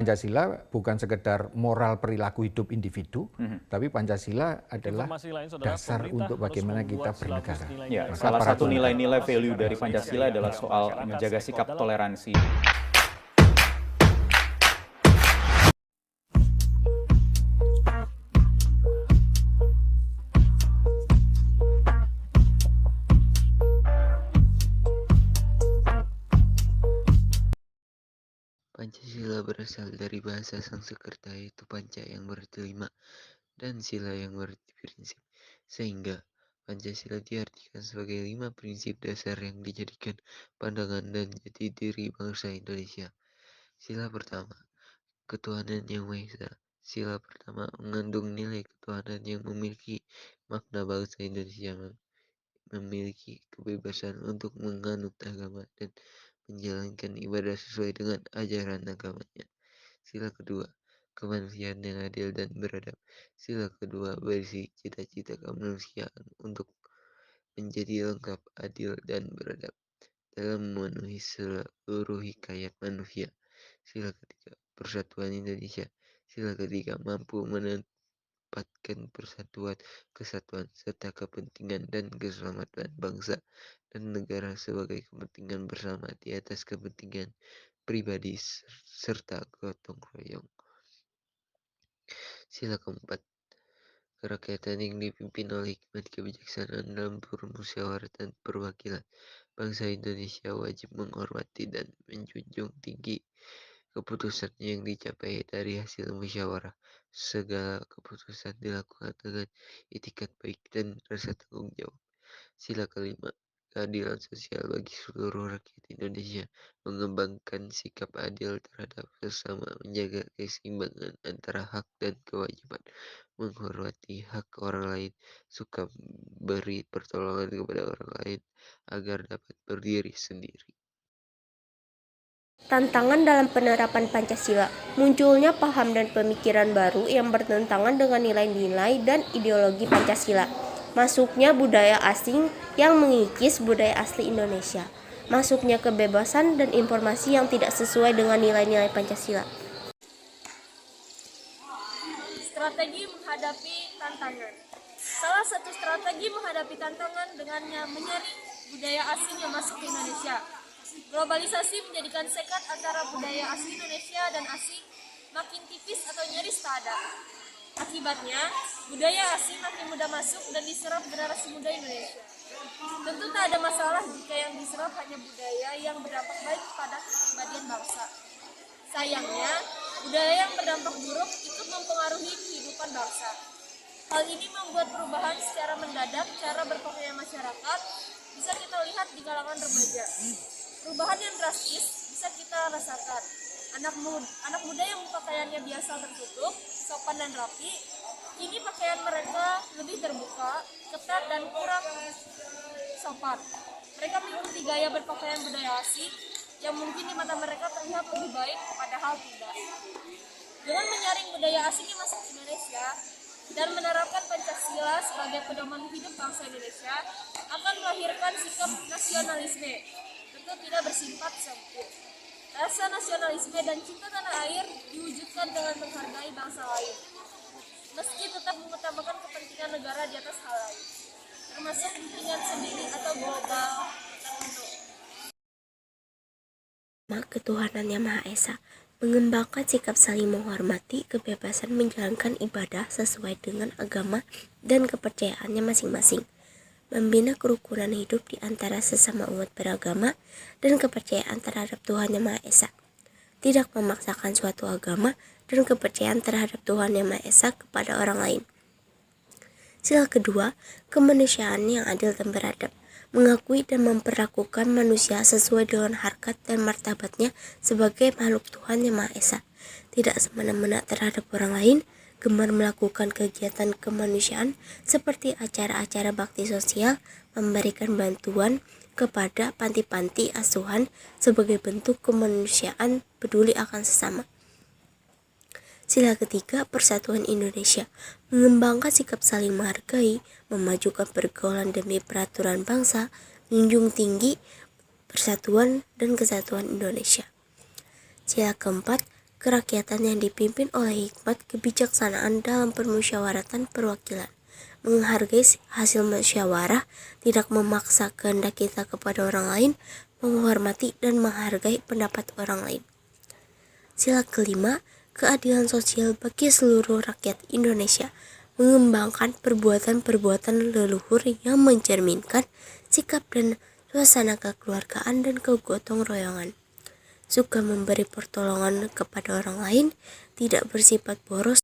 Pancasila bukan sekedar moral perilaku hidup individu, tapi Pancasila adalah dasar untuk bagaimana kita bernegara. Ya, salah satu nilai-nilai value dari Pancasila adalah soal menjaga sikap toleransi. Pancasila berasal dari bahasa Sanskerta yaitu panca yang berarti lima dan sila yang berarti prinsip. Sehingga Pancasila diartikan sebagai 5 prinsip dasar yang dijadikan pandangan dan jati diri bangsa Indonesia. Sila pertama, ketuhanan yang Maha Esa. Sila pertama mengandung nilai ketuhanan yang memiliki makna bangsa Indonesia memiliki kebebasan untuk menganut agama dan menjalankan ibadah sesuai dengan ajaran agamanya. Sila kedua, kemanusiaan yang adil dan beradab. Sila kedua berisi cita-cita kemanusiaan untuk menjadi lengkap, adil, dan beradab dalam memenuhi seluruh hikayat manusia. Sila ketiga, persatuan Indonesia. Sila ketiga, mampu menempatkan persatuan, kesatuan, serta kepentingan dan keselamatan bangsa dan negara sebagai kepentingan bersama di atas kepentingan pribadi serta gotong royong. Sila keempat, kerakyatan yang dipimpin oleh hikmat kebijaksanaan dalam permusyawaratan perwakilan. Bangsa Indonesia wajib menghormati dan menjunjung tinggi keputusan yang dicapai dari hasil musyawarah. Segala keputusan dilakukan dengan itikat baik dan rasa tanggung jawab. Sila kelima, keadilan sosial bagi seluruh rakyat Indonesia, mengembangkan sikap adil terhadap sesama, menjaga keseimbangan antara hak dan kewajiban, menghormati hak orang lain, suka beri pertolongan kepada orang lain agar dapat berdiri sendiri. Tantangan dalam penerapan Pancasila, munculnya paham dan pemikiran baru yang bertentangan dengan nilai-nilai dan ideologi Pancasila. Masuknya budaya asing yang mengikis budaya asli Indonesia. Masuknya kebebasan dan informasi yang tidak sesuai dengan nilai-nilai Pancasila. Strategi menghadapi tantangan. Salah satu strategi menghadapi tantangan dengannya menyaring budaya asing yang masuk ke Indonesia. Globalisasi menjadikan sekat antara budaya asli Indonesia dan asing makin tipis atau nyaris tak ada. Akibatnya, budaya asing makin mudah masuk dan diserap generasi muda Indonesia. Tentu tak ada masalah jika yang diserap hanya budaya yang berdampak baik pada kepribadian bangsa. Sayangnya, budaya yang berdampak buruk ikut mempengaruhi kehidupan bangsa. Hal ini membuat perubahan secara mendadak cara berpakaian masyarakat bisa kita lihat di kalangan remaja. Perubahan yang drastis bisa kita rasakan. Anak muda yang pakaiannya biasa tertutup, sopan dan rapi, kini pakaian mereka lebih terbuka, ketat dan kurang sopan. Mereka mengikuti gaya berpakaian budaya asing yang mungkin di mata mereka terlihat lebih baik, padahal tidak. Dengan menyaring budaya asing yang masuk ke Indonesia dan menerapkan Pancasila sebagai pedoman hidup bangsa Indonesia akan melahirkan sikap nasionalisme. Tentu tidak bersifat sempit. Rasa nasionalisme dan cinta tanah air diwujudkan dengan menghargai bangsa lain, meski tetap mengutamakan kepentingan negara di atas hal lain, termasuk kepentingan sendiri atau global tertentu. Ketuhanan yang Maha Esa, mengembangkan sikap saling menghormati, kebebasan menjalankan ibadah sesuai dengan agama dan kepercayaannya masing-masing, membina kerukunan hidup di antara sesama umat beragama dan kepercayaan terhadap Tuhan Yang Maha Esa. Tidak memaksakan suatu agama dan kepercayaan terhadap Tuhan Yang Maha Esa kepada orang lain. Sila kedua, kemanusiaan yang adil dan beradab, mengakui dan memperlakukan manusia sesuai dengan harkat dan martabatnya sebagai makhluk Tuhan Yang Maha Esa, tidak semena-mena terhadap orang lain, gemar melakukan kegiatan kemanusiaan seperti acara-acara bakti sosial, memberikan bantuan kepada panti-panti asuhan sebagai bentuk kemanusiaan peduli akan sesama. Sila ketiga, persatuan Indonesia, mengembangkan sikap saling menghargai, memajukan pergaulan demi peraturan bangsa, menjunjung tinggi persatuan dan kesatuan Indonesia. Sila keempat, kerakyatan yang dipimpin oleh hikmat kebijaksanaan dalam permusyawaratan perwakilan, menghargai hasil musyawarah, tidak memaksa kehendak kita kepada orang lain, menghormati dan menghargai pendapat orang lain. Sila kelima, keadilan sosial bagi seluruh rakyat Indonesia, mengembangkan perbuatan-perbuatan leluhur yang mencerminkan sikap dan suasana kekeluargaan dan kegotong royongan. Suka memberi pertolongan kepada orang lain, tidak bersifat boros